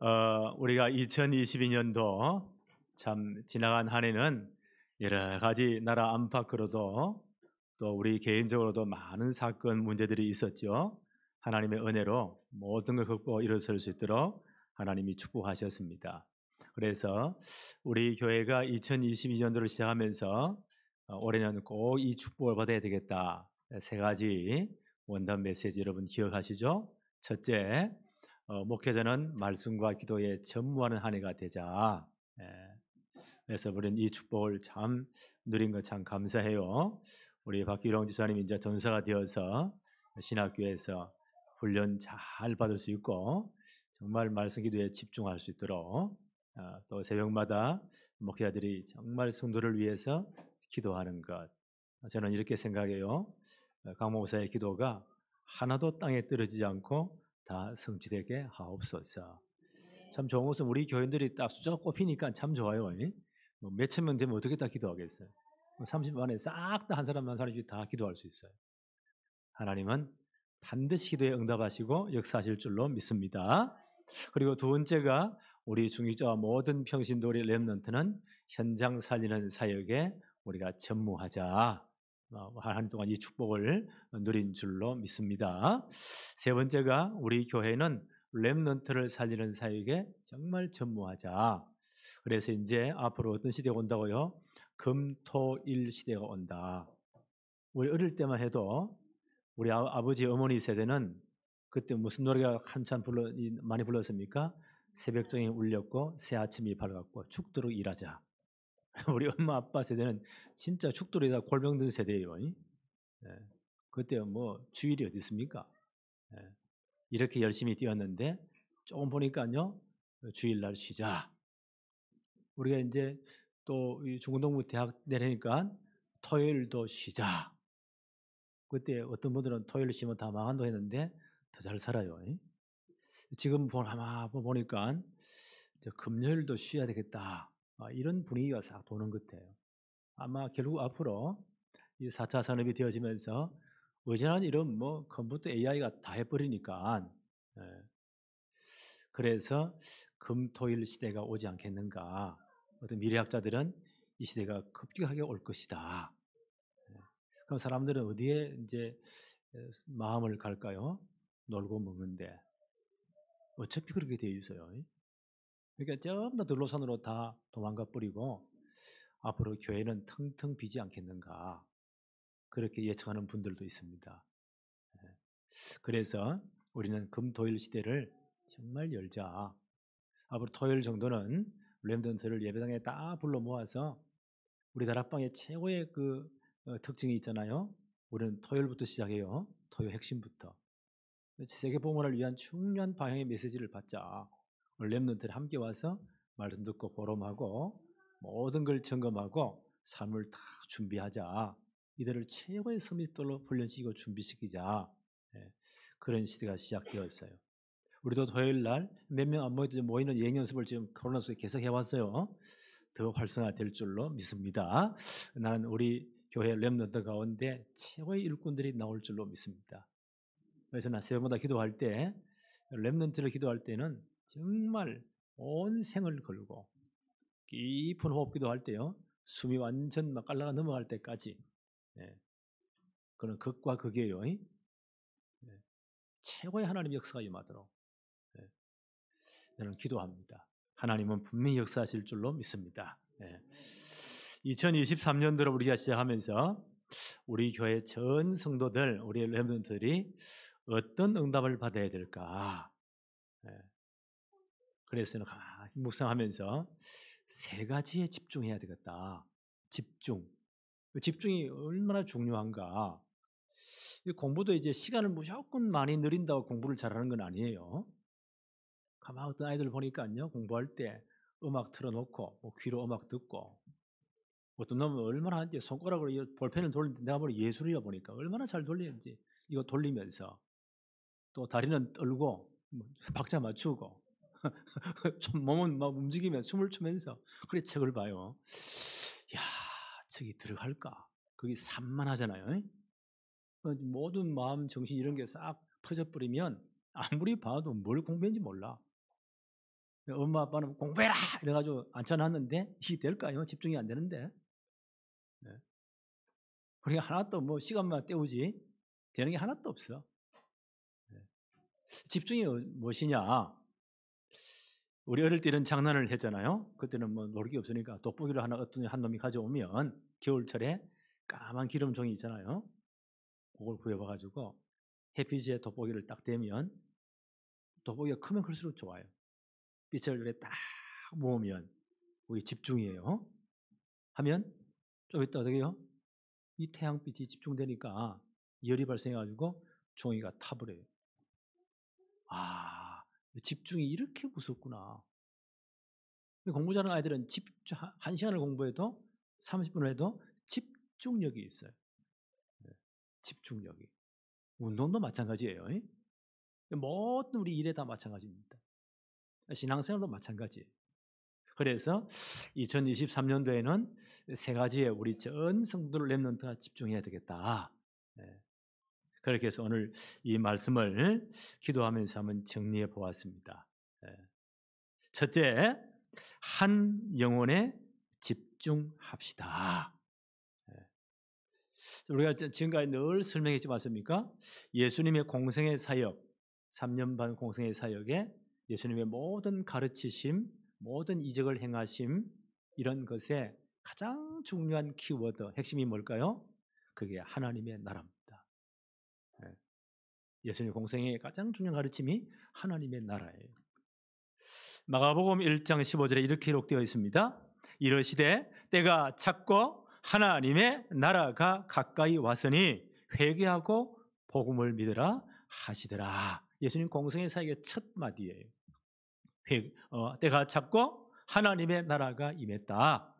우리가 2022년도 참 지나간 한 해는 여러 가지 나라 안팎으로도 또 우리 개인적으로도 많은 사건 문제들이 있었죠. 하나님의 은혜로 모든 걸 극복하고 일어설 수 있도록 하나님이 축복하셨습니다. 그래서 우리 교회가 2022년도를 시작하면서 올해는 꼭 이 축복을 받아야 되겠다. 세 가지 원단 메시지 여러분 기억하시죠? 첫째, 목회자는 말씀과 기도에 전무하는 한 해가 되자. 예, 그래서 우리는 이 축복을 참 누린 것 참 감사해요. 우리 박기룡 지사님 이제 전사가 되어서 신학교에서 훈련 잘 받을 수 있고 정말 말씀 기도에 집중할 수 있도록 또 새벽마다 목회자들이 정말 성도를 위해서 기도하는 것. 저는 이렇게 생각해요. 강 목사의 기도가 하나도 땅에 떨어지지 않고 다 성취되게 하옵소서. 참 좋은 것은 우리 교인들이 딱 숫자가 꼽히니까 참 좋아요. 뭐 몇천 명 되면 어떻게 다 기도하겠어요? 30분 안에 싹 다 한 사람 한 사람씩 다 기도할 수 있어요. 하나님은 반드시 기도에 응답하시고 역사하실 줄로 믿습니다. 그리고 두 번째가 우리 중직자와 모든 평신도 우리 렘넌트는 현장 살리는 사역에 우리가 전무하자. 한 해 동안 이 축복을 누린 줄로 믿습니다. 세 번째가 우리 교회는 렘넌트를 살리는 사역에 정말 전무하자. 그래서 이제 앞으로 어떤 시대가 온다고요? 금토일 시대가 온다. 우리 어릴 때만 해도 우리 아버지 어머니 세대는 그때 무슨 노래가 한참 많이 불렀습니까? 새벽종이 울렸고 새 아침이 밝았고 죽도록 일하자. 우리 엄마 아빠 세대는 진짜 죽도록이다 골병든 세대예요. 예. 그때 뭐 주일이 어디 있습니까? 예. 이렇게 열심히 뛰었는데 조금 보니까요 주일날 쉬자. 우리가 이제 또 중고등부 대학 내리니까 토요일도 쉬자. 그때 어떤 분들은 토요일 쉬면 다 망한다고 했는데 더 잘 살아요. 지금 아마 보니까 금요일도 쉬어야 되겠다. 이런 분위기가 싹 도는 것 같아요. 아마 결국 앞으로 이 4차 산업이 되어지면서 의전한 일은 뭐 컴퓨터 AI가 다 해버리니까 예. 그래서 금토일 시대가 오지 않겠는가. 어떤 미래학자들은 이 시대가 급격하게 올 것이다. 예. 그럼 사람들은 어디에 이제 마음을 갈까요? 놀고 먹는데 어차피 그렇게 되어 있어요. 그러니까 전부 다 들로산으로 다 도망가 버리고 앞으로 교회는 텅텅 비지 않겠는가 그렇게 예측하는 분들도 있습니다. 예. 그래서 우리는 금토일 시대를 정말 열자. 앞으로 토요일 정도는 렘던트를 예배당에 다 불러 모아서 우리 다락방의 최고의 특징이 있잖아요. 우리는 토요일부터 시작해요. 토요 핵심부터. 세계 복음을 위한 중요한 방향의 메시지를 받자. 렘넌트를 함께 와서 말씀 듣고 포럼하고 모든 걸 점검하고 삶을 다 준비하자. 이들을 최고의 서밋돌로 훈련시키고 준비시키자. 예, 그런 시대가 시작되었어요. 우리도 토요일 날 몇 명 안 모여도 모이는 예행 연습을 지금 코로나 속에 계속 해왔어요. 더 활성화될 줄로 믿습니다. 나는 우리 교회 렘넌트 가운데 최고의 일꾼들이 나올 줄로 믿습니다. 그래서 나 새벽마다 기도할 때 렘넌트를 기도할 때는 정말 온 생을 걸고 깊은 호흡 기도할 때요. 숨이 완전 막 깔라가 넘어갈 때까지 예, 그런 극과 극이에요. 예, 최고의 하나님 역사가 임하도록 예, 저는 기도합니다. 하나님은 분명히 역사하실 줄로 믿습니다. 예. 2023년도로 우리가 시작하면서 우리 교회 전 성도들, 우리 렘넌트들이 어떤 응답을 받아야 될까? 예. 그래서 묵상하면서 세 가지에 집중해야 되겠다. 집중. 집중이 얼마나 중요한가. 공부도 이제 시간을 무조건 많이 늘린다고 공부를 잘하는 건 아니에요. 가만 어떤 아이들 보니까요, 공부할 때 음악 틀어놓고 뭐 귀로 음악 듣고 어떤 놈은 얼마나 이제 손가락으로 이 볼펜을 돌리는데 내가 보니 예술이야 보니까 얼마나 잘 돌리는지 이거 돌리면서 또 다리는 떨고 뭐 박자 맞추고 좀 몸은 막 움직이면서 춤을 추면서 그래 책을 봐요. 야, 저기 들어갈까? 그게 산만하잖아요. 모든 마음, 정신 이런 게 싹 터져버리면 아무리 봐도 뭘 공부했는지 몰라. 엄마 아빠는 공부해라 이래가지고 앉혀놨는데 이게 될까요? 집중이 안 되는데. 네. 그러니까 하나도 뭐 시간만 때우지 되는 게 하나도 없어. 네. 집중이 무엇이냐? 우리 어릴 때는 장난을 했잖아요. 그때는 뭐 놀 게 없으니까 돋보기를 하나 어떤 한 놈이 가져오면 겨울철에 까만 기름종이 있잖아요. 그걸 구해봐가지고 햇빛에 돋보기를 딱 대면 돋보기가 크면 클수록 좋아요. 빛을 그래 딱 모으면 그게 집중이에요. 하면 좀 이따 어떻게 해요? 이 태양빛이 집중되니까 열이 발생해가지고 종이가 타버려요. 아, 집중이 이렇게 무섭구나. 공부 잘하는 아이들은 1시간을 공부해도 30분을 해도 집중력이 있어요. 집중력이. 운동도 마찬가지예요. 모든 우리 일에 다 마찬가지입니다. 신앙생활도 마찬가지예요. 그래서 2023년도에는 세 가지에 우리 전 성도들 렘넌트가 집중해야 되겠다. 그렇게 해서 오늘 이 말씀을 기도하면서 한번 정리해 보았습니다. 첫째, 한 영혼에 집중합시다. 우리가 지금까지 늘 설명했지 않습니까? 예수님의 공생의 사역, 3년 반 공생의 사역에 예수님의 모든 가르치심, 모든 이적을 행하심 이런 것에 가장 중요한 키워드, 핵심이 뭘까요? 그게 하나님의 나라입니다. 예수님 공생의 가장 중요한 가르침이 하나님의 나라예요. 마가복음 1장 15절에 이렇게 기록되어 있습니다. 이르시되 때가 찼고 하나님의 나라가 가까이 왔으니 회개하고 복음을 믿으라 하시더라. 예수님 공생의 사역의 첫 마디예요. 때가 찼고 하나님의 나라가 임했다.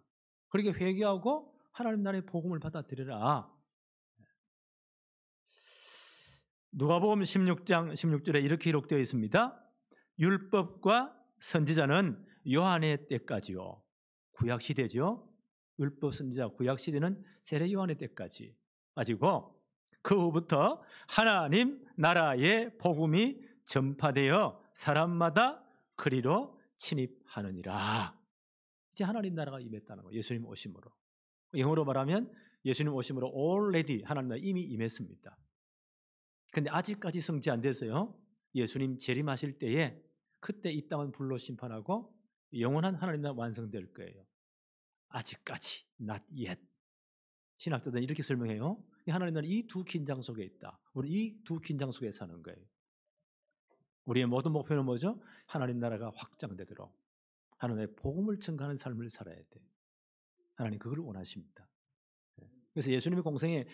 그렇게 회개하고 하나님 나라의 복음을 받아들여라. 누가복음 16장 16절에 이렇게 기록되어 있습니다. 율법과 선지자는 요한의 때까지요. 구약 시대죠. 율법 선지자 구약 시대는 세례 요한의 때까지 가지고 그 후부터 하나님 나라의 복음이 전파되어 사람마다 그리로 침입하느니라. 이제 하나님 나라가 임했다는 거예요. 예수님 오심으로. 영어로 말하면 예수님 오심으로 already 하나님 나라 이미 임했습니다. 근데 아직까지 성취 안 됐어요. 예수님 재림하실 때에 그때 이 땅은 불로 심판하고 영원한 하나님 나라 완성될 거예요. 아직까지 not yet. 신학자들은 이렇게 설명해요. 하나님 나라 이 두 긴장 속에 있다. 우리 이 두 긴장 속에 사는 거예요. 우리의 모든 목표는 뭐죠? 하나님 나라가 확장되도록 하나님의 복음을 전가하는 삶을 살아야 돼. 하나님 그걸 원하십니다. 그래서 예수님의 공생의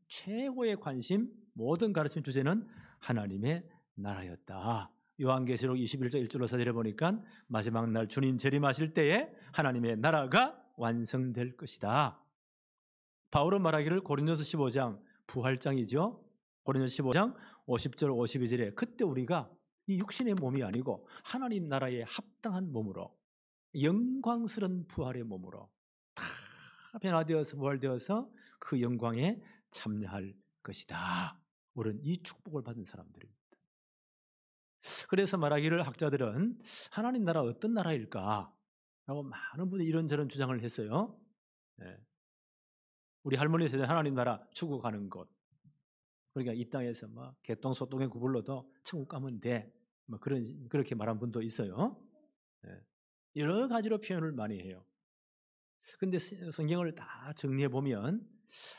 최고의 관심, 모든 가르침 주제는 하나님의 나라였다. 요한계시록 21장 1절로 4절에 보니까 마지막 날 주님 재림하실 때에 하나님의 나라가 완성될 것이다. 바울은 말하기를 고린도서 15장 부활장이죠. 고린도서 15장 50절 52절에 그때 우리가 이 육신의 몸이 아니고 하나님 나라에 합당한 몸으로 영광스러운 부활의 몸으로 다 변화되어서 부활되어서 그 영광에 참여할 것이다. 우리는 이 축복을 받은 사람들입니다. 그래서 말하기를 학자들은 하나님 나라 어떤 나라일까? 라고 많은 분들이 이런저런 주장을 했어요. 우리 할머니 세대 하나님 나라 추구가는 것. 그러니까 이 땅에서 막 개똥 소똥에 구불러도 천국 가면 돼. 뭐 그렇게 말한 분도 있어요. 여러 가지로 표현을 많이 해요. 근데 성경을 다 정리해 보면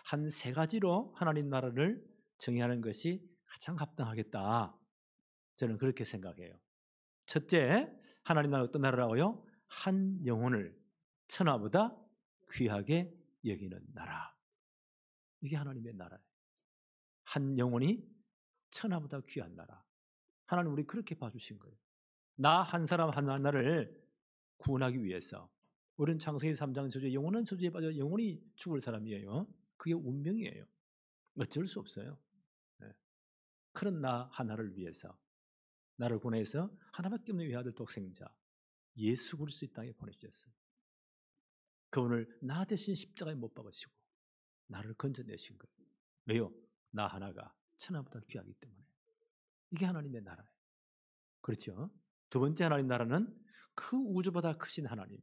한 세 가지로 하나님 나라를 정의하는 것이 가장 합당하겠다. 저는 그렇게 생각해요. 첫째, 하나님 나라 어떤 나라라고요? 한 영혼을 천하보다 귀하게 여기는 나라. 이게 하나님의 나라예요. 한 영혼이 천하보다 귀한 나라. 하나님 우리 그렇게 봐주신 거예요. 나 한 사람 하나를 구원하기 위해서. 우리는 창세기 3장 저주에 영원한 저주에 빠져 영원히 죽을 사람이에요. 그게 운명이에요. 어쩔 수 없어요. 그런 나 하나를 위해서 나를 구원해서 하나밖에 없는 외아들 독생자 예수 그리스도 이 땅에 보내주셨어요. 그분을 나 대신 십자가에 못 박으시고 나를 건져내신 거예요. 왜요? 나 하나가 천하보다 귀하기 때문에. 이게 하나님의 나라예요. 그렇죠? 두 번째 하나님 나라는 그 우주보다 크신 하나님,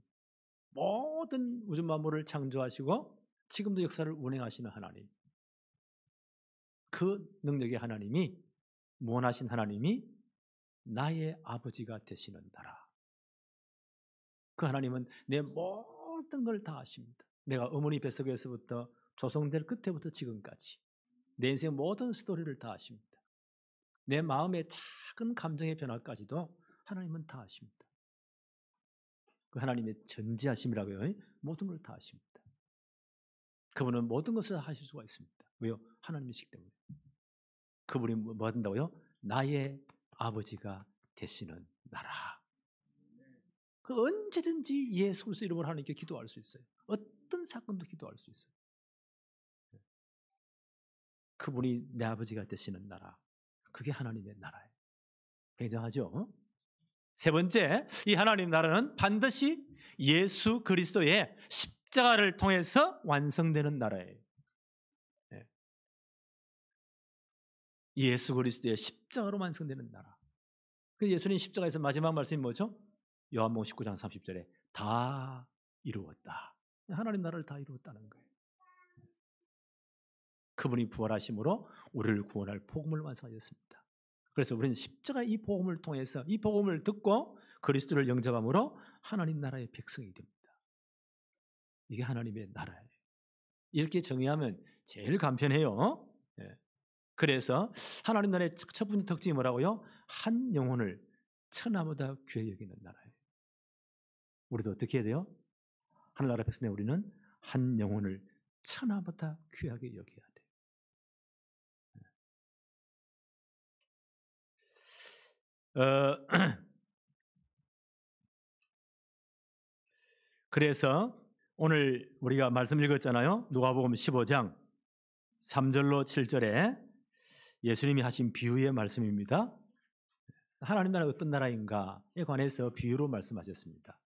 모든 우주 만물을 창조하시고 지금도 역사를 운행하시는 하나님, 그 능력의 하나님이, 무한하신 하나님이 나의 아버지가 되시는 나라. 그 하나님은 내 모든 걸 다 아십니다. 내가 어머니 뱃속에서부터 조성될 그때부터 지금까지 내 인생 모든 스토리를 다 아십니다. 내 마음의 작은 감정의 변화까지도 하나님은 다 아십니다. 그 하나님의 전지하심이라고요. 모든 걸 다 아십니다. 그분은 모든 것을 하실 수가 있습니다. 왜요? 하나님이시기 때문에. 그분이 뭐 한다고요? 나의 아버지가 되시는 나라. 그 언제든지 예수 이름으로 하나님께 기도할 수 있어요. 어떤 사건도 기도할 수 있어요. 그분이 내 아버지가 되시는 나라. 그게 하나님의 나라예요. 굉장하죠? 세 번째, 이 하나님 나라는 반드시 예수 그리스도의 십자가를 통해서 완성되는 나라예요. 예수 그리스도의 십자가로 완성되는 나라. 그 예수님 십자가에서 마지막 말씀이 뭐죠? 요한복음 19장 30절에 다 이루었다. 하나님 나라를 다 이루었다는 거예요. 그분이 부활하심으로 우리를 구원할 복음을 완성하셨습니다. 그래서 우리는 십자가 이 복음을 통해서 이 복음을 듣고 그리스도를 영접함으로 하나님 나라의 백성이 됩니다. 이게 하나님의 나라예요. 이렇게 정의하면 제일 간편해요. 그래서 하나님 나라의 첫 번째 특징이 뭐라고요? 한 영혼을 천하보다 귀하게 여기는 나라예요. 우리도 어떻게 해야 돼요? 하늘나라 백성의 우리는 한 영혼을 천하보다 귀하게 여겨야 돼요. 그래서 오늘 우리가 말씀 읽었잖아요. 누가복음 15장 3절로 7절에 예수님이 하신 비유의 말씀입니다. 하나님 나라가 어떤 나라인가에 관해서 비유로 말씀하셨습니다.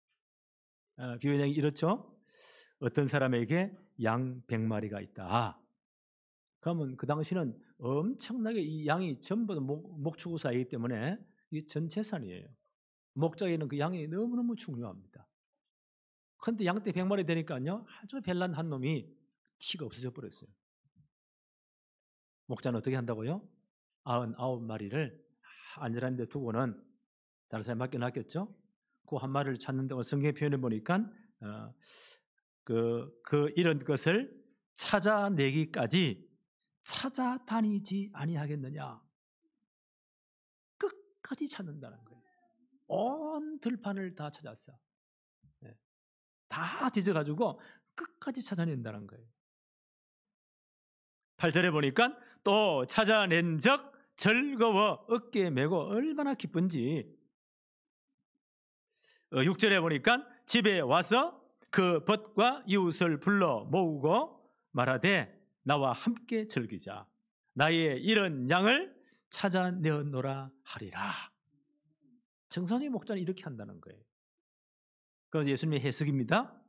비유의 내용이 이렇죠. 어떤 사람에게 양 100마리가 있다. 그러면 그 당시는 엄청나게 이 양이 전부 목축 사이기 때문에 이게 전 재산이에요. 목자에는 그 양이 너무너무 중요합니다. 그런데 양떼 100마리 되니까요, 아주 별난 한 놈이 티가 없어져 버렸어요. 목자는 어떻게 한다고요? 99마리를 안전한 데 두고는 다른 사람이 맡겨놨겠죠? 그 한 마리를 찾는데 성경에 표현해 보니까 이런 것을 찾아내기까지 찾아다니지 아니하겠느냐. 끝까지 찾는다는 거예요. 온 들판을 다 찾았어. 다 뒤져가지고 끝까지 찾아낸다는 거예요. 8절에 보니까 또 찾아낸 적 즐거워 어깨에 메고 얼마나 기쁜지. 6절에 보니까 집에 와서 그 벗과 이웃을 불러 모으고 말하되 나와 함께 즐기자. 나의 이런 양을 찾아내었노라 하리라. 정상의 목자는 이렇게 한다는 거예요. 그래서 예수님의 해석입니다.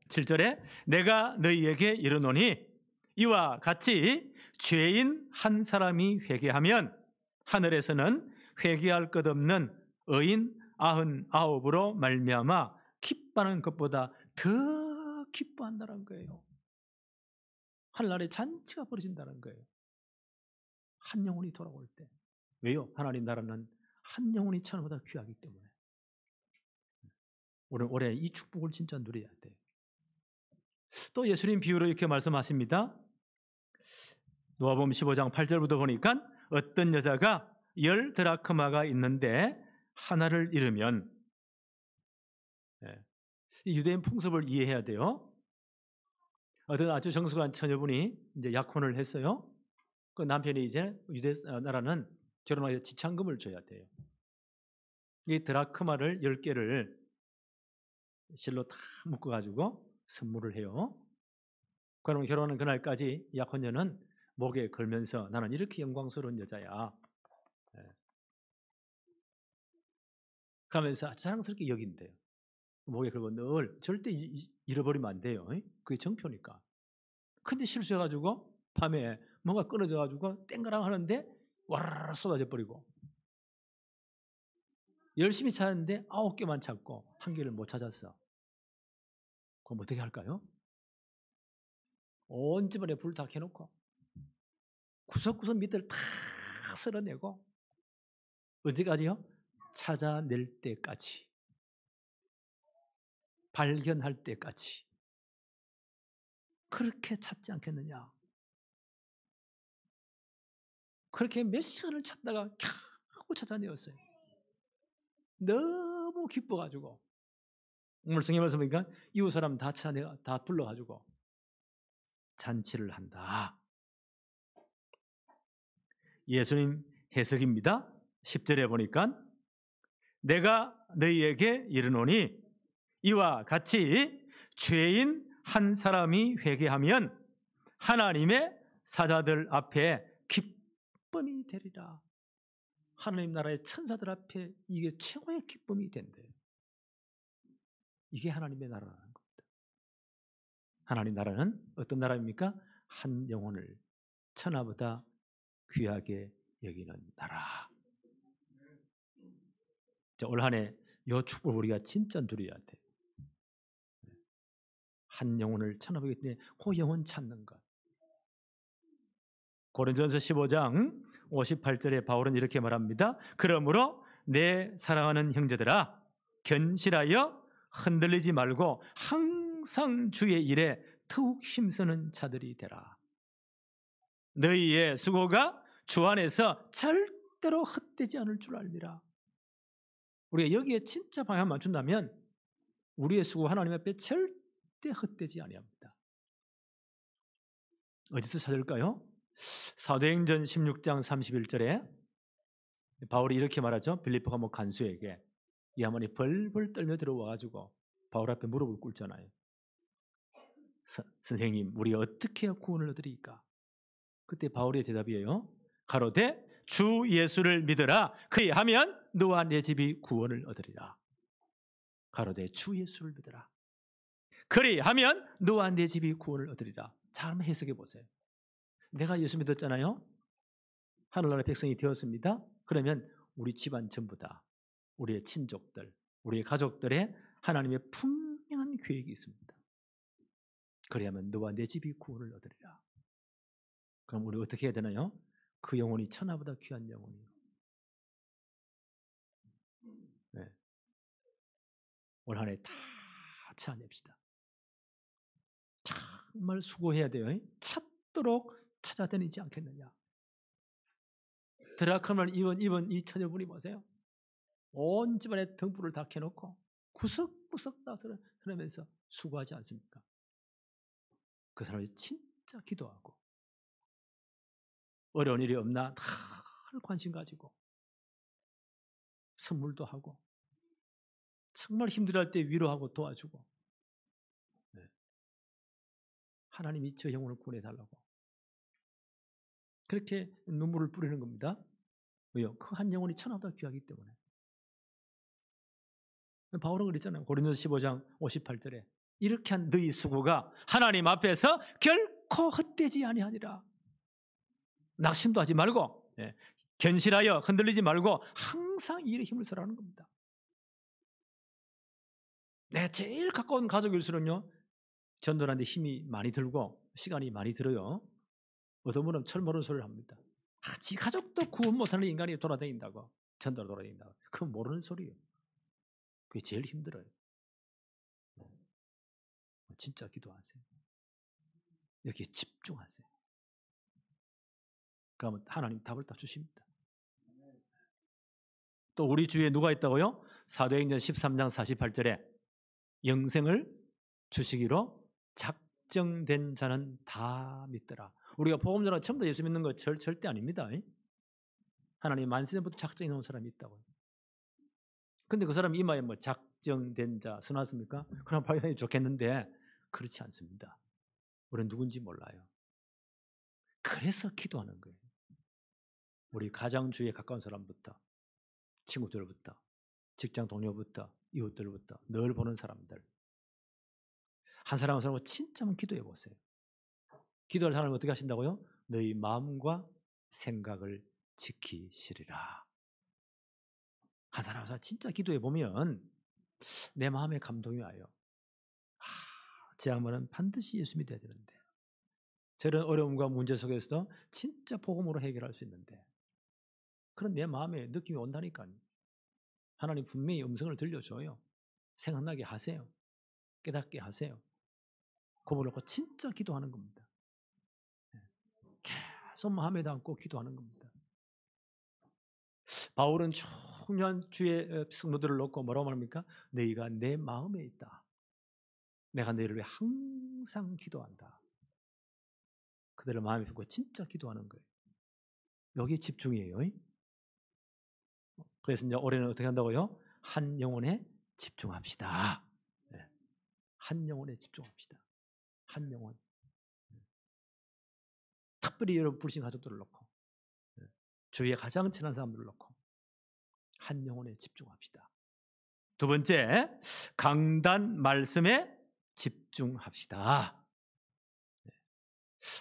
7절에 내가 너희에게 이르노니 이와 같이 죄인 한 사람이 회개하면 하늘에서는 회개할 것 없는 의인 99으로 말미암아 기뻐하는 것보다 더 기뻐한다는 거예요. 하늘나라에 잔치가 벌어진다는 거예요. 한 영혼이 돌아올 때. 왜요? 하나님 나라는 한 영혼이 천하보다 귀하기 때문에. 우리는 올해 이 축복을 진짜 누려야 돼요. 또 예수님 비유로 이렇게 말씀하십니다. 누가복음 15장 8절부터 보니까 어떤 여자가 10 드라크마가 있는데 하나를 잃으면, 유대인 풍습을 이해해야 돼요. 어떤 아주 정숙한 처녀분이 이제 약혼을 했어요. 그 남편이 이제 유대 나라는 결혼하여 지참금을 줘야 돼요. 이 드라크마를 10개를 실로 다 묶어가지고 선물을 해요. 그러면 결혼하는 그날까지 약혼녀는 목에 걸면서 나는 이렇게 영광스러운 여자야. 가면서 자랑스럽게 여긴대요. 목에 걸고 늘 절대 잃어버리면 안 돼요. 그게 정표니까. 근데 실수해가지고 밤에 뭔가 끊어져가지고 땡가랑 하는데 와라라 쏟아져 버리고 열심히 찾았는데 9개만 찾고 1개를 못 찾았어. 그럼 어떻게 할까요? 온 집안에 불 다 켜놓고 구석구석 밑을 다 쓸어내고 언제까지요? 찾아낼 때까지, 발견할 때까지. 그렇게 찾지 않겠느냐? 그렇게 몇 시간을 찾다가 겨우 찾아내었어요. 너무 기뻐가지고 오늘 성경 말씀 보니까 이웃 사람 다 찾아내가 다 불러가지고 잔치를 한다. 예수님 해석입니다. 10절에 보니까 내가 너희에게 이르노니 이와 같이 죄인 한 사람이 회개하면 하나님의 사자들 앞에 기쁨이 되리라. 하나님 나라의 천사들 앞에 이게 최고의 기쁨이 된대요. 이게 하나님의 나라라는 겁니다. 하나님 나라는 어떤 나라입니까? 한 영혼을 천하보다 귀하게 여기는 나라. 올 한 해 이 축복을 우리가 진짜 누려야 돼. 한 영혼을 천하보기 때문에 그 영혼 찾는 것. 고린도전서 15장 58절에 바울은 이렇게 말합니다. 그러므로 내 사랑하는 형제들아 견실하여 흔들리지 말고 항상 주의 일에 더욱 힘쓰는 자들이 되라. 너희의 수고가 주 안에서 절대로 헛되지 않을 줄 알미라. 우리가 여기에 진짜 방향 맞춘다면 우리의 수고 하나님 앞에 절대 헛되지 아니합니다. 어디서 찾을까요? 사도행전 16장 31절에 바울이 이렇게 말하죠. 빌립보 감옥 간수에게 이 한번이 벌벌 떨며 들어와가지고 바울 앞에 무릎을 꿇잖아요. 선생님, 우리 어떻게 구원을 얻으리까? 그때 바울의 대답이에요. 가로되 주 예수를 믿으라. 그리하면 너와 내 집이 구원을 얻으리라. 가로되 주 예수를 믿으라. 그리하면 너와 내 집이 구원을 얻으리라. 잘 한번 해석해 보세요. 내가 예수 믿었잖아요. 하늘나라 백성이 되었습니다. 그러면 우리 집안 전부 다 우리의 친족들, 우리의 가족들의 하나님의 분명한 계획이 있습니다. 그리하면 너와 내 집이 구원을 얻으리라. 그럼 우리 어떻게 해야 되나요? 그 영혼이 천하보다 귀한 영혼이요. 네. 올 한 해 다 찾아냅시다. 정말 수고해야 돼요. 찾도록 찾아다니지 않겠느냐. 드라크말 입은 이 처녀분이 보세요. 온 집안에 등불을 다 켜놓고 구석구석 다 흐르면서 수고하지 않습니까? 그 사람이 진짜 기도하고 어려운 일이 없나 늘 관심 가지고 선물도 하고 정말 힘들어할 때 위로하고 도와주고 하나님이 저 영혼을 구원해달라고 그렇게 눈물을 뿌리는 겁니다. 왜요? 그 한 영혼이 천하보다 귀하기 때문에. 바울은 그랬잖아요. 고린도서 15장 58절에 이렇게 한 너희 수고가 하나님 앞에서 결코 헛되지 아니하니라. 낙심도 하지 말고 견실하여 흔들리지 말고 항상 이 일에 힘을 써라는 겁니다. 내 제일 가까운 가족일수록요 전도하는데 힘이 많이 들고 시간이 많이 들어요. 어떤 분은 철 모르는 소리를 합니다. 지 가족도 구원 못하는 인간이 돌아다닌다고 전도로 돌아다닌다고. 그건 모르는 소리예요. 그게 제일 힘들어요. 진짜 기도하세요. 여기에 집중하세요. 그러면 하나님 답을 다 주십니다. 또 우리 주위에 누가 있다고요? 사도행전 13장 48절에 영생을 주시기로 작정된 자는 다 믿더라. 우리가 복음 전하고 처음부터 예수 믿는 거 절대 아닙니다. 하나님 만세전부터 작정해 놓은 사람이 있다고요. 근데 그 사람 이마에 뭐 작정된 자 써놨습니까? 그럼 발견이 좋겠는데 그렇지 않습니다. 우리는 누군지 몰라요. 그래서 기도하는 거예요. 우리 가장 주위에 가까운 사람부터 친구들부터 직장 동료부터 이웃들부터 늘 보는 사람들 한 사람 한 사람과 진짜 한번 기도해 보세요. 기도할 사람은 어떻게 하신다고요? 너희 마음과 생각을 지키시리라. 한 사람 진짜 기도해 보면 내 마음에 감동이 와요. 제 양반은 반드시 예수 믿어야 되는데, 저런 어려움과 문제 속에서도 진짜 복음으로 해결할 수 있는데, 그런 내 마음에 느낌이 온다니까요. 하나님 분명히 음성을 들려줘요. 생각나게 하세요. 깨닫게 하세요. 그걸 놓고 진짜 기도하는 겁니다. 계속 마음에 담고 기도하는 겁니다. 바울은 중요한 주의 성도들을 놓고 뭐라고 말합니까? 너희가 내 마음에 있다. 내가 너희를 위해 항상 기도한다. 그들을 마음에 품고 진짜 기도하는 거예요. 여기에 집중이에요. 그래서 이제 올해는 어떻게 한다고요? 한 영혼에 집중합시다. 네. 한 영혼에 집중합시다. 한 영혼. 특별히 여러분 불신 가족들을 놓고, 주위에 가장 친한 사람들을 놓고 한 영혼에 집중합시다. 두 번째, 강단 말씀에 집중합시다.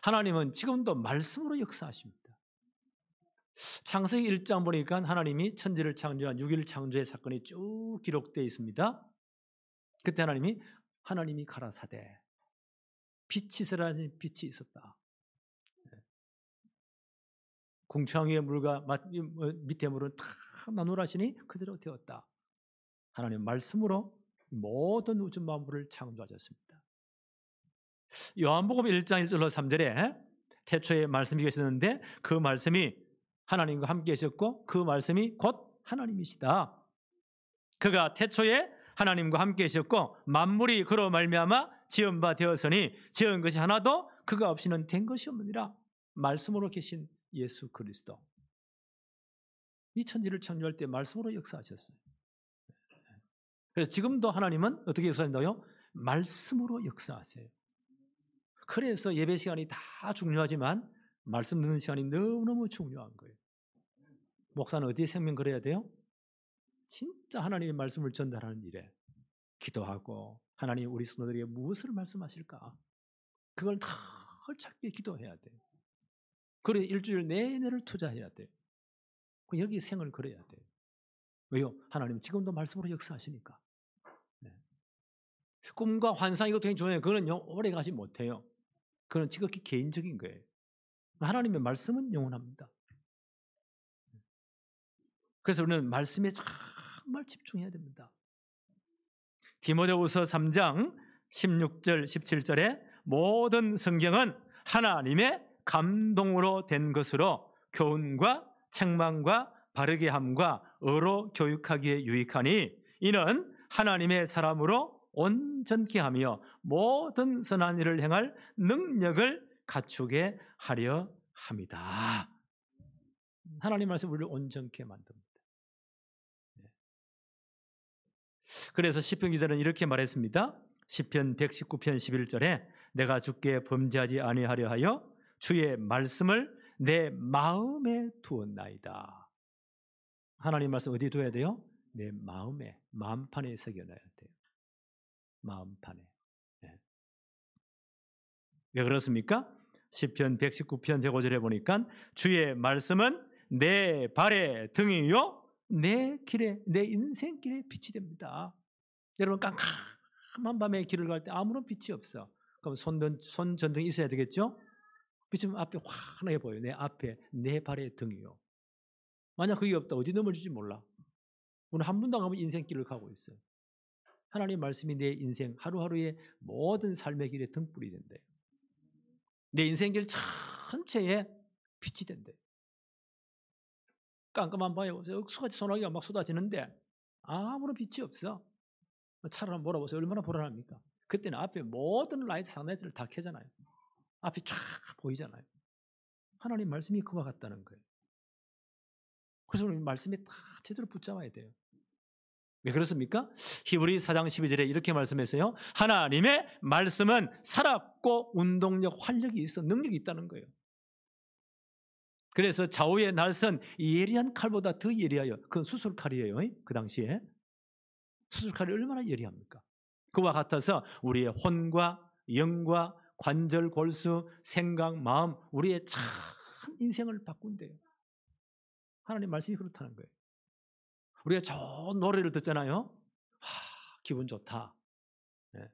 하나님은 지금도 말씀으로 역사하십니다. 창세기 1장 보니까 하나님이 천지를 창조한 6일 창조의 사건이 쭉 기록되어 있습니다. 그때 하나님이 가라사대 빛이 있으라니 빛이 있었다. 궁창 위의 물과 밑에 물은 다 나누라 하시니 그대로 되었다. 하나님 말씀으로 모든 우주 만물을 창조하셨습니다. 요한복음 1장 1절로 3절에 태초에 말씀이 계셨는데 그 말씀이 하나님과 함께 계셨고 그 말씀이 곧 하나님이시다. 그가 태초에 하나님과 함께 계셨고 만물이 그로 말미암아 지은 바 되었으니 지은 것이 하나도 그가 없이는 된 것이 없느니라. 말씀으로 계신 예수 그리스도. 이 천지를 창조할 때 말씀으로 역사하셨어요. 그래서 지금도 하나님은 어떻게 역사한다고요? 말씀으로 역사하세요. 그래서 예배 시간이 다 중요하지만 말씀 듣는 시간이 너무너무 중요한 거예요. 목사는 어디에 생명 걸어야 돼요? 진짜 하나님의 말씀을 전달하는 일에 기도하고 하나님 우리 성도들에게 무엇을 말씀하실까? 그걸 다 찾게 기도해야 돼요. 그래 일주일 내내를 투자해야 돼요. 여기 생을 걸어야 돼요. 왜요? 하나님 지금도 말씀으로 역사하시니까. 네. 꿈과 환상 이것도 굉장히 중요해요. 그거는 오래 가지 못해요. 그건 지극히 개인적인 거예요. 하나님의 말씀은 영원합니다. 그래서 우리는 말씀에 정말 집중해야 됩니다. 디모데후서 3장 16절 17절에 모든 성경은 하나님의 감동으로 된 것으로 교훈과 책망과 바르게 함과 의로 교육하기에 유익하니 이는 하나님의 사람으로 온전케 하며 모든 선한 일을 행할 능력을 갖추게 하려 합니다. 하나님 말씀 우리를 온전케 만듭니다. 그래서 시편 기자는 이렇게 말했습니다. 시편 119편 11절에 내가 주께 범죄하지 아니하려 하여 주의 말씀을 내 마음에 두었나이다. 하나님 말씀 어디에 둬야 돼요? 내 마음에, 마음판에 새겨놔야 돼요. 마음판에. 네. 왜 그렇습니까? 시편 119편 105절에 보니까 주의 말씀은 내 발의 등이요 내 길에, 내 인생길에 빛이 됩니다. 여러분 깜깜한 밤에 길을 갈 때 아무런 빛이 없어. 그럼 손전등이 있어야 되겠죠? 빛이 앞에 환하게 보여요. 내 앞에 내 발의 등이요. 만약 그게 없다 어디 넘어질지 몰라. 오늘 한 분당 가면 인생길을 가고 있어요. 하나님의 말씀이 내 인생 하루하루의 모든 삶의 길에 등불이 된대요. 내 인생길 전체에 빛이 된대요. 깜깜한 밤에 억수같이 소나기가 막 쏟아지는데 아무런 빛이 없어. 차를 한번 몰아보세요. 얼마나 불안합니까? 그때는 앞에 모든 라이트 상라이트를 다 켜잖아요. 앞이 쫙 보이잖아요. 하나님 말씀이 그와 같다는 거예요. 그래서 우리 말씀에 다 제대로 붙잡아야 돼요. 왜 그렇습니까? 히브리 4장 12절에 이렇게 말씀했어요. 하나님의 말씀은 살았고 운동력, 활력이 있어 능력이 있다는 거예요. 그래서 좌우의 날선 예리한 칼보다 더 예리하여, 그건 수술칼이에요. 그 당시에 수술칼이 얼마나 예리합니까? 그와 같아서 우리의 혼과 영과 관절, 골수, 생각, 마음, 우리의 참 인생을 바꾼대요. 하나님 말씀이 그렇다는 거예요. 우리가 좋은 노래를 듣잖아요. 기분 좋다. 예.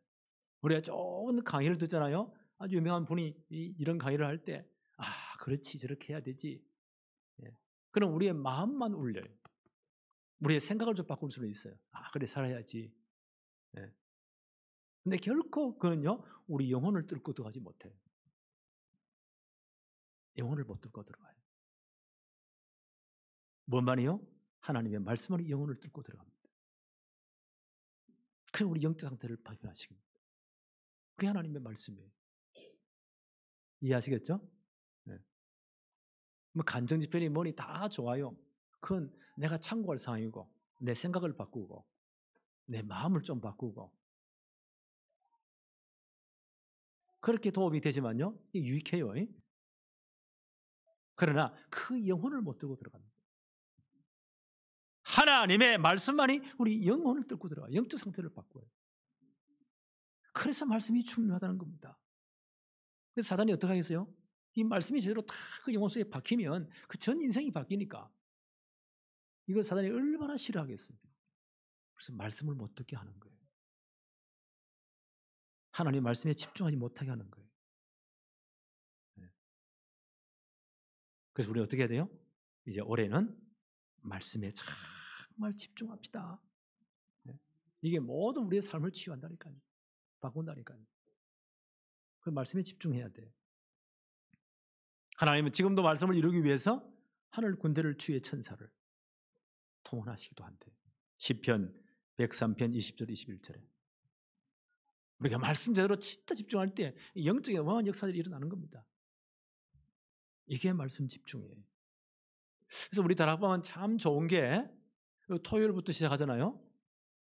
우리가 좋은 강의를 듣잖아요. 아주 유명한 분이 이런 강의를 할 때, 그렇지, 저렇게 해야 되지. 예. 그럼 우리의 마음만 울려요. 우리의 생각을 좀 바꿀 수는 있어요. 그래, 살아야지. 예. 근데 결코 그는요, 우리 영혼을 뚫고 들어가지 못해요. 영혼을 못 뚫고 들어가요. 뭔 말이요? 하나님의 말씀으로 영혼을 뚫고 들어갑니다. 그럼 우리 영적 상태를 발견하십니다. 그게 하나님의 말씀이에요. 이해하시겠죠? 네. 뭐 간정집회니 뭐니 다 좋아요. 그건 내가 참고할 사항이고, 내 생각을 바꾸고, 내 마음을 좀 바꾸고, 그렇게 도움이 되지만요, 유익해요. 그러나 그 영혼을 못 들고 들어갑니다. 하나님의 말씀만이 우리 영혼을 뚫고 들어가요. 영적 상태를 바꿔요. 그래서 말씀이 중요하다는 겁니다. 그래서 사단이 어떻게 하겠어요? 이 말씀이 제대로 다 그 영혼 속에 박히면 그 전 인생이 바뀌니까 이걸 사단이 얼마나 싫어하겠어요. 그래서 말씀을 못 듣게 하는 거예요. 하나님 말씀에 집중하지 못하게 하는 거예요. 그래서 우리 어떻게 해야 돼요? 이제 올해는 말씀에 정말 집중합시다. 이게 모든 우리의 삶을 치유한다니까요. 바꾼다니까요. 그 말씀에 집중해야 돼요. 하나님은 지금도 말씀을 이루기 위해서 하늘 군대를 주의 천사를 통원하시기도 한대요. 시편 103편 20절 21절에 우리가 말씀 제대로 진짜 집중할 때 영적인 어마어마한 역사들이 일어나는 겁니다. 이게 말씀 집중이에요. 그래서 우리 다락방은 참 좋은 게 토요일부터 시작하잖아요.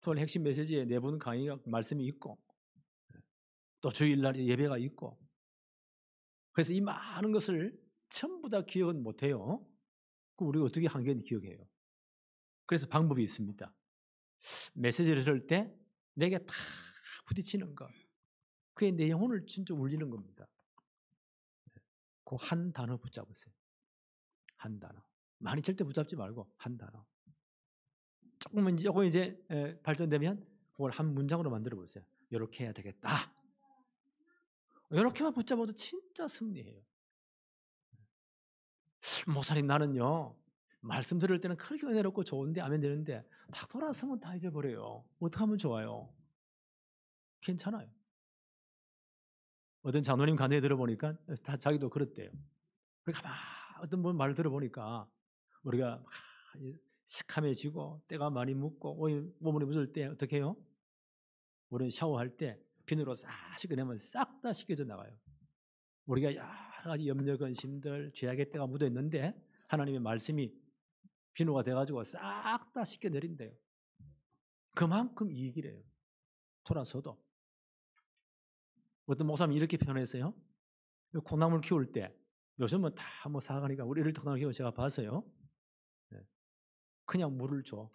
토요일 핵심 메시지에 내분 강의가 말씀이 있고 또 주일날 예배가 있고 그래서 이 많은 것을 전부 다 기억은 못해요. 그럼 우리가 어떻게 한 개는 기억해요? 그래서 방법이 있습니다. 메시지를 들을 때 내게 다 부딪히는 것. 그게 내 영혼을 진짜 울리는 겁니다. 그 한 단어 붙잡으세요. 한 단어. 많이 절대 붙잡지 말고 한 단어. 조금 이제 발전되면 그걸 한 문장으로 만들어 보세요. 이렇게 해야 되겠다. 이렇게만 붙잡아도 진짜 승리해요. 목사님 나는요. 말씀 들을 때는 그렇게 은혜롭고 좋은데 하면 되는데 딱 돌아서면 다 잊어버려요. 어떻게 하면 좋아요? 괜찮아요. 어떤 장로님 강의 들어보니까 다 자기도 그렇대요. 그러니까 어떤 분 말 들어보니까 우리가 새카매지고 때가 많이 묻고 몸을 묻을 때 어떻게 해요? 우리는 샤워할 때 비누로 싹 씻어내면 싹 다 씻겨져 나가요. 우리가 여러 가지 염려 근심들 죄악의 때가 묻어 있는데 하나님의 말씀이 비누가 돼가지고 싹 다 씻겨내린대요. 그만큼 이익이래요. 돌아서도. 어떤 목사님이 이렇게 표현했어요. 콩나물 키울 때 요즘은 다 뭐 사가니까 우리 어릴 때 콩나물 키우고 제가 봤어요. 그냥 물을 줘.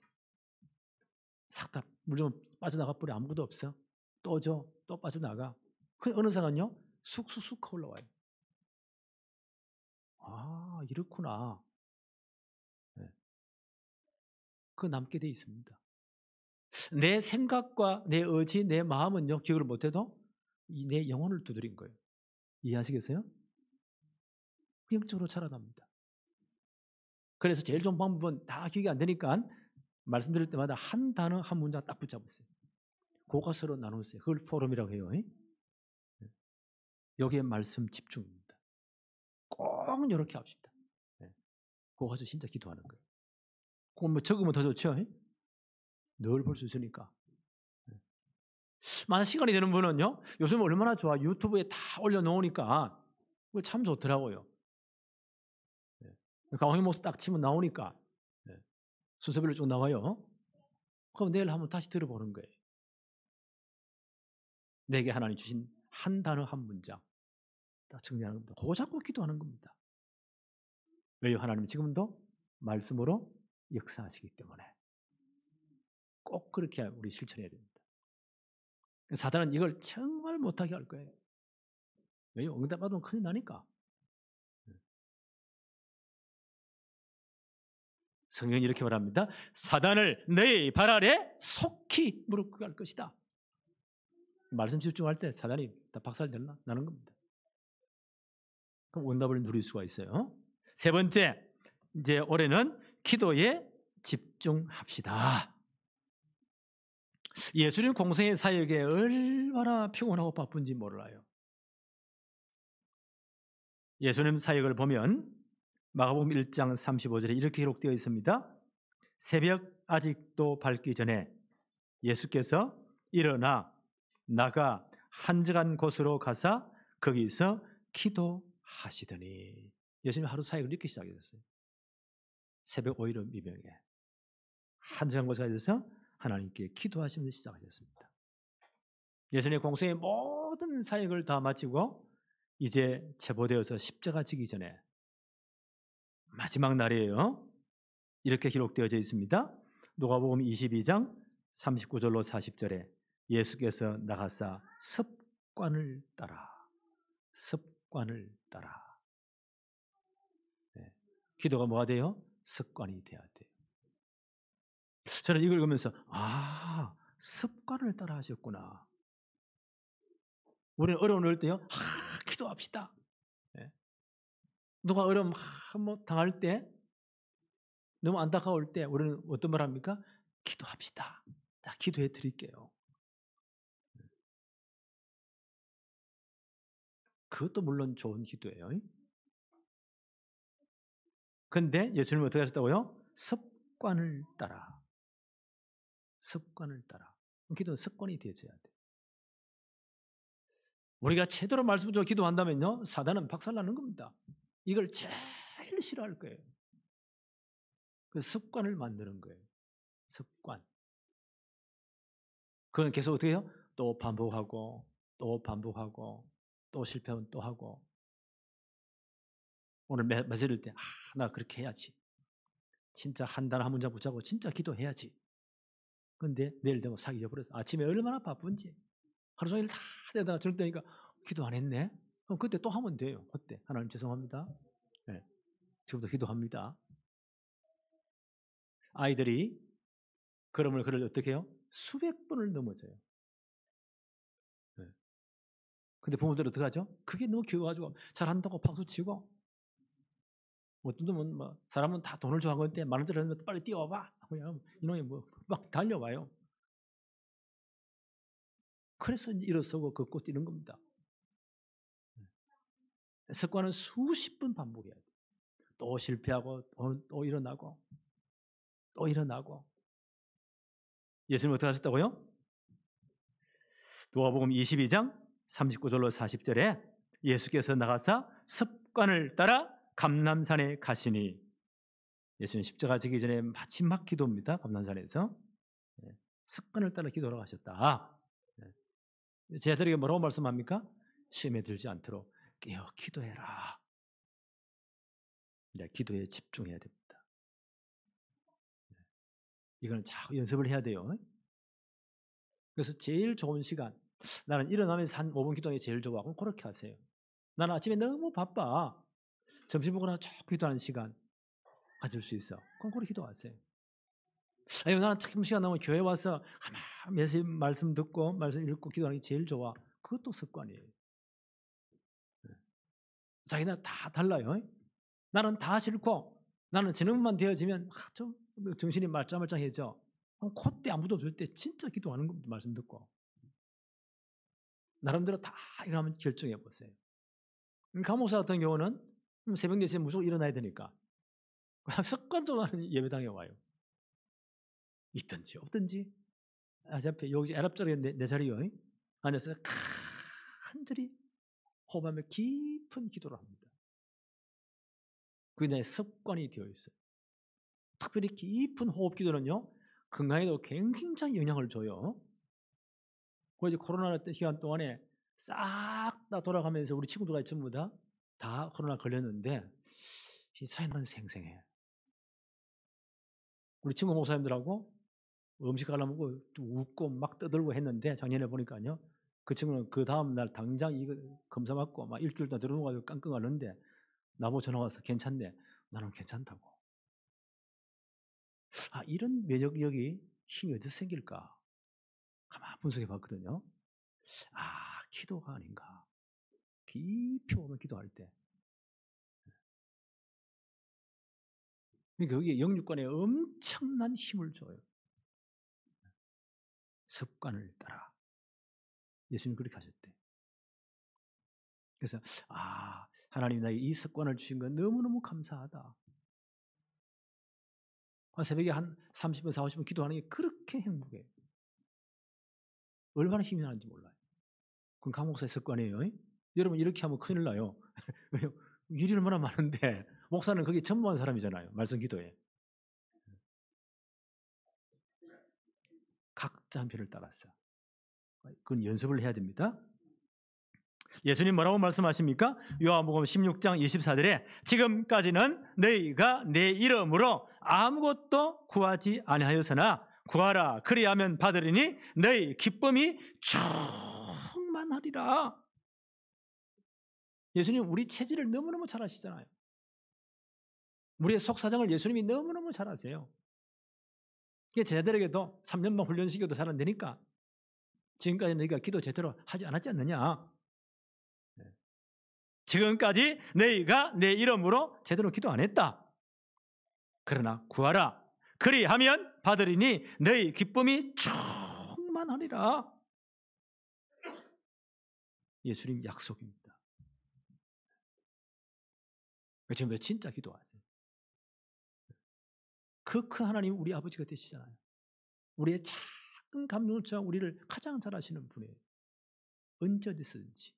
싹 다 물 좀 빠져나가 버려. 아무것도 없어. 또 줘. 또 빠져나가. 그 어느 순간요 쑥쑥쑥 올라와요. 이렇구나. 그 남게 돼 있습니다. 내 생각과 내 의지, 내 마음은요 기억을 못해도 내 영혼을 두드린 거예요. 이해하시겠어요? 영적으로 자라납니다. 그래서 제일 좋은 방법은 다 기억이 안 되니까 말씀드릴 때마다 한 단어 한 문장 딱 붙잡으세요. 그거 서로 나누세요. 그걸 포럼이라고 해요. 여기에 말씀 집중입니다. 꼭 이렇게 합시다. 그거 가지고 진짜 기도하는 거예요. 그거 뭐 적으면 더 좋죠? 늘 볼 수 있으니까. 만약 시간이 되는 분은요, 요즘 얼마나 좋아. 유튜브에 다 올려놓으니까 그거 참 좋더라고요. 강호희 목사 딱 치면 나오니까 순서별로 쭉 나와요. 그럼 내일 한번 다시 들어보는 거예요. 내게 하나님 주신 한 단어 한 문장 딱 정리하는 겁니다. 그거 잡고 기도하는 겁니다. 왜요? 하나님 지금도 말씀으로 역사하시기 때문에 꼭 그렇게 우리 실천해야 됩니다. 사단은 이걸 정말 못하게 할 거예요. 왜요? 응답 받으면 큰일 나니까. 성경이 이렇게 말합니다. 사단을 내 발 아래 속히 무릎 꿇게 할 것이다. 말씀 집중할 때 사단이 다 박살나는 겁니다. 그럼 응답을 누릴 수가 있어요. 세 번째, 이제 올해는 기도에 집중합시다. 예수님 공생의 사역에 얼마나 피곤하고 바쁜지 몰라요. 예수님 사역을 보면 마가복음 1장 35절에 이렇게 기록되어 있습니다. 새벽 아직도 밝기 전에 예수께서 일어나 나가 한적한 곳으로 가사 거기서 기도하시더니 예수님 하루 사역을 이렇게 시작했어요. 새벽 오이름 이명에 한적한 곳에 가서 하나님께 기도하시면서 시작하셨습니다. 예수님의 공생의 모든 사역을 다 마치고 이제 체포되어서 십자가 지기 전에 마지막 날이에요. 이렇게 기록되어져 있습니다. 누가복음 22장 39절로 40절에 예수께서 나가사 습관을 따라 네. 기도가 뭐가 돼요? 습관이 돼야 돼요. 저는 이걸 보면서 습관을 따라 하셨구나. 우리는 어려움을 때요. 기도합시다. 네. 누가 어려움 한번 당할 때 너무 안타까울 때 우리는 어떤 말 합니까? 기도합시다. 자, 기도해 드릴게요. 그것도 물론 좋은 기도예요. 그런데 예수님은 어떻게 하셨다고요? 습관을 따라. 기도는 습관이 되어져야 돼. 우리가 제대로 말씀을 좀 기도한다면요, 사단은 박살나는 겁니다. 이걸 제일 싫어할 거예요. 그 습관을 만드는 거예요. 습관. 그건 계속 어떻게 해요? 또 반복하고 또 실패하면 또 하고. 오늘 메시지를 때 나 그렇게 해야지. 진짜 한 단 한 문장 붙잡고 진짜 기도해야지. 근데 내일 되면 싹 잊어버려서 아침에 얼마나 바쁜지 하루 종일 다 되다가 저녁 되니까 기도 안 했네. 그럼 그때 또 하면 돼요. 그때 하나님 죄송합니다. 네. 지금부터 기도합니다. 아이들이 걸음을 걸을 어떻게 해요? 수백 번을 넘어져요. 네. 근데 부모들은 어떻게 하죠? 그게 너무 귀여워가지고 잘한다고 박수치고 어떤 놈은 사람은 다 돈을 좋아하는데 10,000원짜리 하면 빨리 뛰어와봐. 그냥 이놈이 막 달려와요. 그래서 일어서고 걷고 뛰는 겁니다. 습관은 수십 번 반복해야 돼요. 또 실패하고 또 일어나고 또 일어나고. 예수님 어떻게 하셨다고요? 누가복음 22장 39절로 40절에 예수께서 나가사 습관을 따라 감람산에 가시니 예수님 십자가 지기 전에 마지막 기도입니다. 감람산에서 습관을 따라 기도를 하셨다. 제자들에게 뭐라고 말씀합니까? 시험에 들지 않도록 깨어 기도해라. 기도에 집중해야 됩니다. 이건 자꾸 연습을 해야 돼요. 그래서 제일 좋은 시간, 나는 일어나면서 한 5분 기도하는 게 제일 좋아. 그럼 그렇게 하세요. 나는 아침에 너무 바빠. 점심 먹거나 쭉 기도하는 시간 가질 수 있어. 그럼 그렇게 기도하세요. 아니, 나는 특히 시간 나오면 교회 와서 가만히 말씀 듣고 말씀 읽고 기도하는 게 제일 좋아. 그것도 습관이에요. 자기는 다 달라요. 나는 다 싫고 나는 저녁만 되어지면 좀 정신이 말짱말짱해져. 그럼 그때 아무도 없을 때 진짜 기도하는 겁니다. 말씀 듣고. 나름대로 다 이거 한번 결정해 보세요. 감옥사 같은 경우는 새벽 4시에 무조건 일어나야 되니까 습관적으로 예배당에 와요. 있든지 없든지. 어차피 여기 애랍자리에 내 자리요. 앉아서 간절히 호흡하며 깊은 기도를 합니다. 그게 내 습관이 되어 있어요. 특별히 깊은 호흡 기도는요, 건강에도 굉장히 영향을 줘요. 그래서 코로나 기간 동안에 싹 다 돌아가면서 우리 친구들과 전부 다 코로나 걸렸는데 이 사회는 생생해. 우리 친구 목사님들하고 음식 갈라 먹고 웃고 막 떠들고 했는데 작년에 보니까요, 그 친구는 그 다음 날 당장 이거 검사 받고 막 일주일 동안 들어놓고 깡깡 앓는데 나보고 전화 와서 괜찮네. 나는 괜찮다고. 이런 면역력이 힘이 어디서 생길까? 가만 분석해 봤거든요. 기도가 아닌가. 깊이 오면 기도할 때. 그러니까 거기에 영육간에 엄청난 힘을 줘요. 습관을 따라. 예수님 그렇게 하셨대. 그래서 하나님 나에게 이 습관을 주신 건 너무너무 감사하다. 새벽에 한 30분, 40분 기도하는 게 그렇게 행복해요. 얼마나 힘이 나는지 몰라요. 그건 강 목사의 습관이에요. 여러분 이렇게 하면 큰일 나요. 왜요? 일이 얼마나 많은데 목사는 거기 전무한 사람이잖아요. 말씀 기도에. 각자 한 편을 따랐어. 그건 연습을 해야 됩니다. 예수님 뭐라고 말씀하십니까? 요한복음 16장 24절에 지금까지는 너희가 내 이름으로 아무것도 구하지 아니하였으나 구하라 그리하면 받으리니 너희 기쁨이 충만하리라. 예수님 우리 체질을 너무너무 잘 아시잖아요. 우리의 속사정을 예수님이 너무너무 잘 아세요. 제자들에게도 3년만 훈련시켜도 잘 안 되니까 지금까지 너희가 기도 제대로 하지 않았지 않느냐. 지금까지 너희가 내 이름으로 제대로 기도 안 했다. 그러나 구하라. 그리하면 받으리니 너희 기쁨이 충만하리라. 예수님 약속입니다. 지금 진짜 기도하세요. 그 큰 하나님 우리 아버지가 되시잖아요. 우리의 작은 감동을 쳐 우리를 가장 잘 아시는 분이에요. 언제 어디서든지.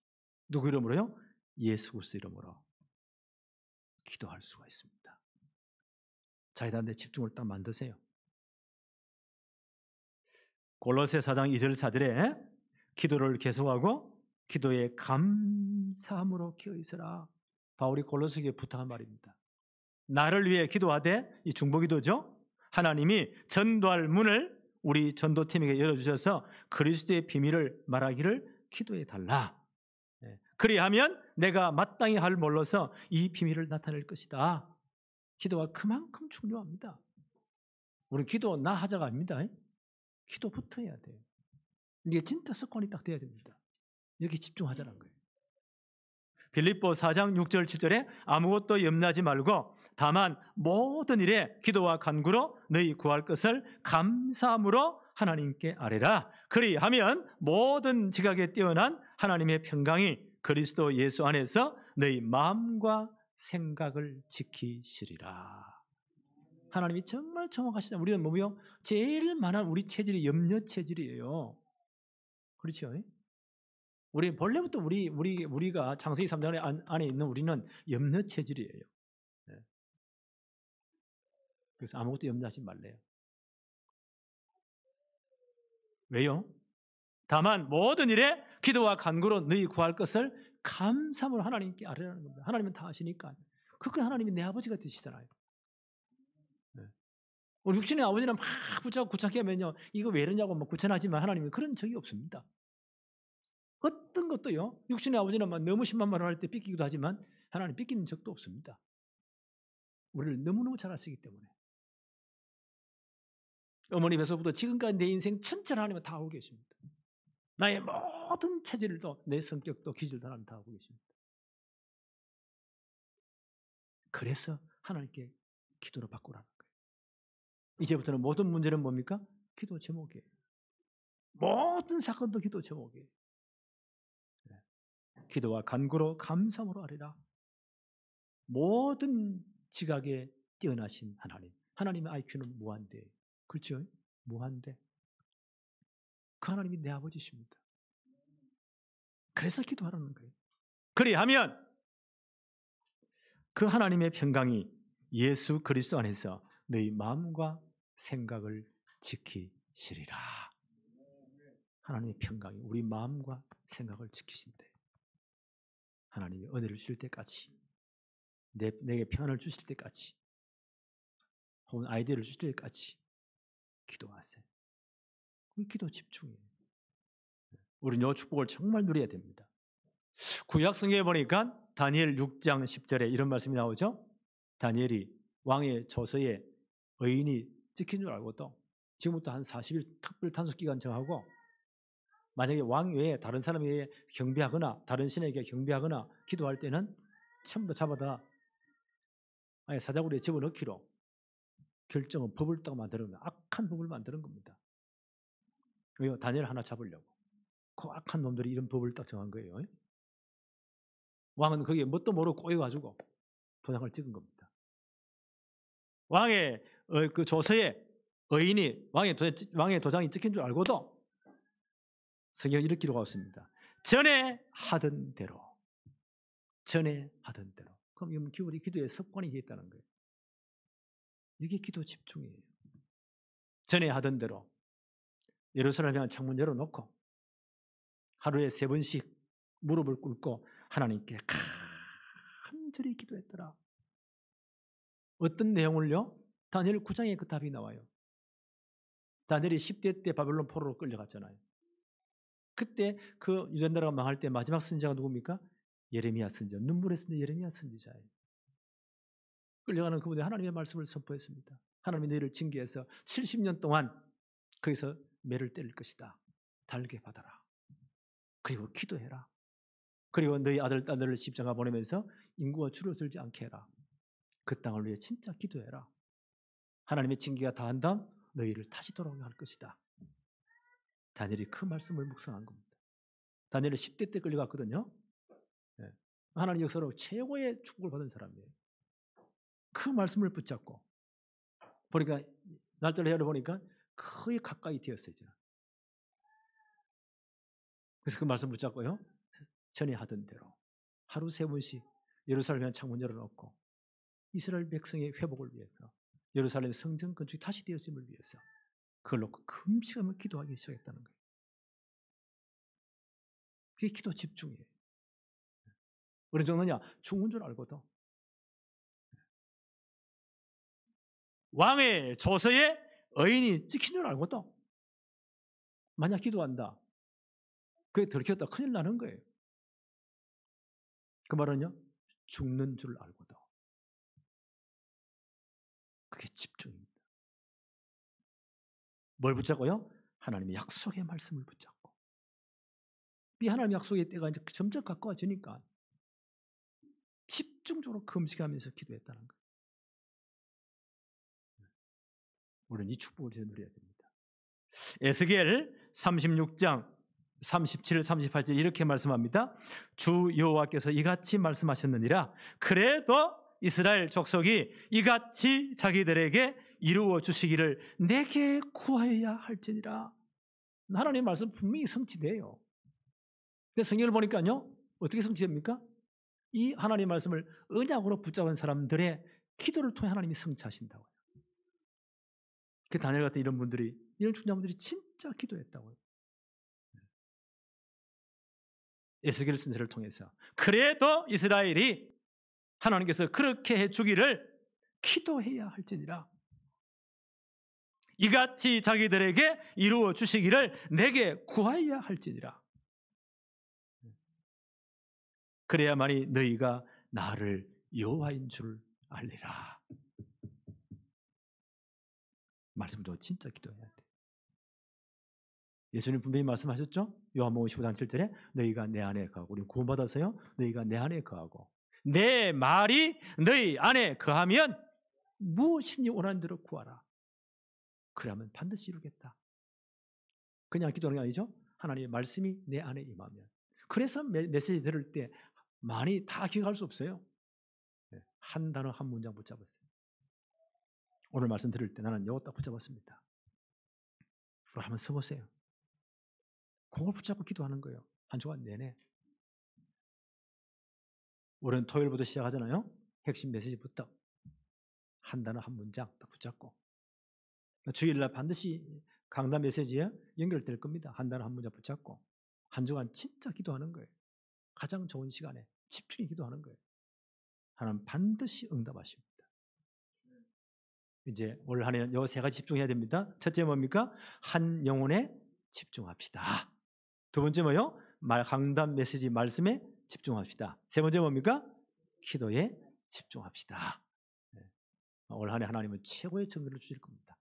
누구 이름으로요? 예수 그리스도 이름으로 기도할 수가 있습니다. 자, 일단 내 집중을 딱 만드세요. 골로새 4장 2절 4절에 기도를 계속하고 기도에 감사함으로 기어 있으라. 바울이 골로새에게 부탁한 말입니다. 나를 위해 기도하되 이 중보기도죠. 하나님이 전도할 문을 우리 전도팀에게 열어주셔서 그리스도의 비밀을 말하기를 기도해 달라. 그리하면 내가 마땅히 할 몰라서 이 비밀을 나타낼 것이다. 기도가 그만큼 중요합니다. 우리 기도 나 하자가 아닙니다. 기도부터 해야 돼요. 이게 진짜 습관이 딱 돼야 됩니다. 여기 집중하자는 거예요. 빌립보 4장 6절 7절에 아무것도 염려하지 말고 다만 모든 일에 기도와 간구로 너희 구할 것을 감사함으로 하나님께 아뢰라. 그리하면 모든 지각에 뛰어난 하나님의 평강이 그리스도 예수 안에서 너희 마음과 생각을 지키시리라. 하나님이 정말 정확하시다. 우리는 뭐요? 제일 많은 우리 체질이 염려 체질이에요. 그렇죠? 우리 본래부터 우리가 창세기 3장 안에 있는 우리는 염려 체질이에요. 그래서 아무것도 염려하지 말래요. 왜요? 다만 모든 일에 기도와 간구로 너희 구할 것을 감사함으로 하나님께 아뢰라는 겁니다. 하나님은 다 아시니까. 그건 하나님이 내 아버지가 되시잖아요. 우리 육신의 아버지는 막 붙잡고 구차게 하면요, 이거 왜 이러냐고 막 구천하지만 하나님은 그런 적이 없습니다. 어떤 것도요, 육신의 아버지는 막 너무 심한 말을 할 때 삐끼기도 하지만 하나님 삐끼는 적도 없습니다. 우리를 너무너무 잘 아시기 때문에. 어머니 뱃속부터 지금까지 내 인생 전체를 하나님은 다 알고 계십니다. 나의 모든 체질도 내 성격도 기질도 하나님 다 알고 계십니다. 그래서 하나님께 기도를 바꾸라는 거예요. 이제부터는 모든 문제는 뭡니까? 기도 제목이에요. 모든 사건도 기도 제목이에요. 기도와 간구로 감사함으로 아뢰라. 모든 지각에 뛰어나신 하나님. 하나님의 IQ는 무한대. 그렇죠? 무한대. 그 하나님이 내 아버지십니다. 그래서 기도하라는 거예요. 그리하면 그 하나님의 평강이 예수 그리스도 안에서 너희 마음과 생각을 지키시리라. 하나님의 평강이 우리 마음과 생각을 지키신대. 하나님이 은혜를 주실 때까지, 내게 평안을 주실 때까지, 혹은 아이디어를 주실 때까지 기도하세요. 그 기도 집중이에요. 우리는 이 축복을 정말 누려야 됩니다. 구약 성경에 보니까 다니엘 6장 10절에 이런 말씀이 나오죠. 다니엘이 왕의 조서에 의인이 지킨 줄 알고도 지금부터 한 40일 특별 단속 기간 정하고 만약에 왕 외에 다른 사람에게 경배하거나 다른 신에게 경배하거나 기도할 때는 전부 잡아다 아예 사자구리에 집어넣기로 결정은 법을 딱 만드는 거예요. 악한 법을 만드는 겁니다. 왜요? 다니엘 하나 잡으려고. 그 악한 놈들이 이런 법을 딱 정한 거예요. 왕은 거기에 뭣도 모르고 꼬여가지고 도장을 찍은 겁니다. 왕의 그 조서에 의인이 왕의 도장이 찍힌 줄 알고도 성경은 이렇게 기록하고 있습니다. 전에 하던 대로. 그럼 이건 기도의 습관이 있다는 거예요. 이게 기도 집중이에요. 전에 하던 대로 예루살렘 향한 창문 열어놓고 하루에 3번씩 무릎을 꿇고 하나님께 간절히 기도했더라. 어떤 내용을요? 다니엘 9장에 그 답이 나와요. 다니엘이 10대 때 바벨론 포로로 끌려갔잖아요. 그때 그 유대나라가 망할 때 마지막 선지자가 누굽니까? 예레미야 선지자, 눈물의 선지자 예레미야 선지자예요. 끌려가는 그분이 하나님의 말씀을 선포했습니다. 하나님이 너희를 징계해서 70년 동안 거기서 매를 때릴 것이다. 달게 받아라. 그리고 기도해라. 그리고 너희 아들, 딸들을 십자가 보내면서 인구가 줄어들지 않게 해라. 그 땅을 위해 진짜 기도해라. 하나님의 징계가 다한 다음 너희를 다시 돌아오게 할 것이다. 다니엘이 그 말씀을 묵상한 겁니다. 다니엘은 10대 때 끌려갔거든요. 하나님 역사로 최고의 축복을 받은 사람이에요. 그 말씀을 붙잡고 보니까 날짜를 헤아려보니까 거의 가까이 되었어요. 그래서 그 말씀 붙잡고요. 전에 하던 대로 하루 3번씩 예루살렘 창문 열어놓고 이스라엘 백성의 회복을 위해서 예루살렘 성전 건축이 다시 되었음을 위해서 그걸 놓고 금식하며 기도하기 시작했다는 거예요. 그게 기도 집중이에요. 어느 정도냐? 죽은 줄 알고도 왕의 조서에 의인이 찍힌 줄 알고도 만약 기도한다. 그게 들켰다. 큰일 나는 거예요. 그 말은요. 죽는 줄 알고도. 그게 집중입니다. 뭘 붙잡고요? 하나님의 약속의 말씀을 붙잡고. 이 하나님의 약속의 때가 이제 점점 가까워지니까 집중적으로 금식하면서 기도했다는 거예요. 우리는 이 축복을 누려야 됩니다. 에스겔 36장 37, 38절 이렇게 말씀합니다. 주 여호와께서 이같이 말씀하셨느니라. 그래도 이스라엘 족속이 이같이 자기들에게 이루어 주시기를 내게 구하여야 할지니라. 하나님의 말씀 분명히 성취돼요. 근데 성경을 보니까요. 어떻게 성취됩니까? 이 하나님의 말씀을 언약으로 붙잡은 사람들의 기도를 통해 하나님이 성취하신다고요. 그 다니엘 같은 이런 분들이, 이런 중자분들이 진짜 기도했다고요. 에스겔 선지자를 통해서. 그래도 이스라엘이 하나님께서 그렇게 해주기를 기도해야 할지니라. 이같이 자기들에게 이루어 주시기를 내게 구하여야 할지니라. 그래야만이 너희가 나를 여호와인 줄 알리라. 말씀도 진짜 기도해야 돼. 예수님 분명히 말씀하셨죠? 요한복음 15장 7절에 너희가 내 안에 거하고, 우리 구원받아서요. 너희가 내 안에 거하고 내 말이 너희 안에 거하면 무엇이니 원하는 대로 구하라. 그러면 반드시 이루겠다. 그냥 기도하는 게 아니죠. 하나님의 말씀이 내 안에 임하면. 그래서 메시지 들을 때 많이 다 기억할 수 없어요. 한 단어 한 문장 붙잡았어요. 오늘 말씀 들을 때 나는 이거 딱 붙잡았습니다. 그걸 한번 써보세요. 그걸 붙잡고 기도하는 거예요. 한 주간 내내. 우리는 토요일부터 시작하잖아요. 핵심 메시지부터 한 단어 한 문장 딱 붙잡고 주일날 반드시 강단 메시지에 연결될 겁니다. 한 단어 한 문장 붙잡고 한 주간 진짜 기도하는 거예요. 가장 좋은 시간에 집중히 기도하는 거예요. 하나님 반드시 응답하십니다. 이제 올 한 해는 요 3가지 집중해야 됩니다. 첫째 뭡니까? 한 영혼에 집중합시다. 두 번째 뭐요? 강단 메시지 말씀에 집중합시다. 세 번째 뭡니까? 기도에 집중합시다. 올 한 해 하나님은 최고의 정리를 주실 겁니다.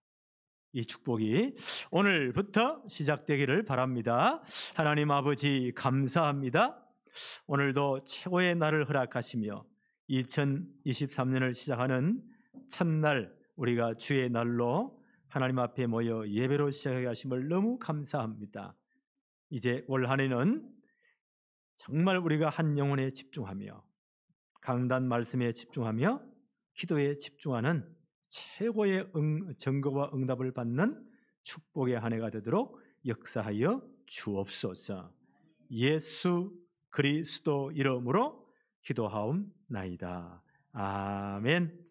이 축복이 오늘부터 시작되기를 바랍니다. 하나님 아버지 감사합니다. 오늘도 최고의 날을 허락하시며 2023년을 시작하는 첫날 우리가 주의 날로 하나님 앞에 모여 예배로 시작하게 하심을 너무 감사합니다. 이제 올 한 해는 정말 우리가 한 영혼에 집중하며 강단 말씀에 집중하며 기도에 집중하는 최고의 증거와 응답을 받는 축복의 한 해가 되도록 역사하여 주옵소서. 예수 그리스도 이름으로 기도하옵나이다. 아멘.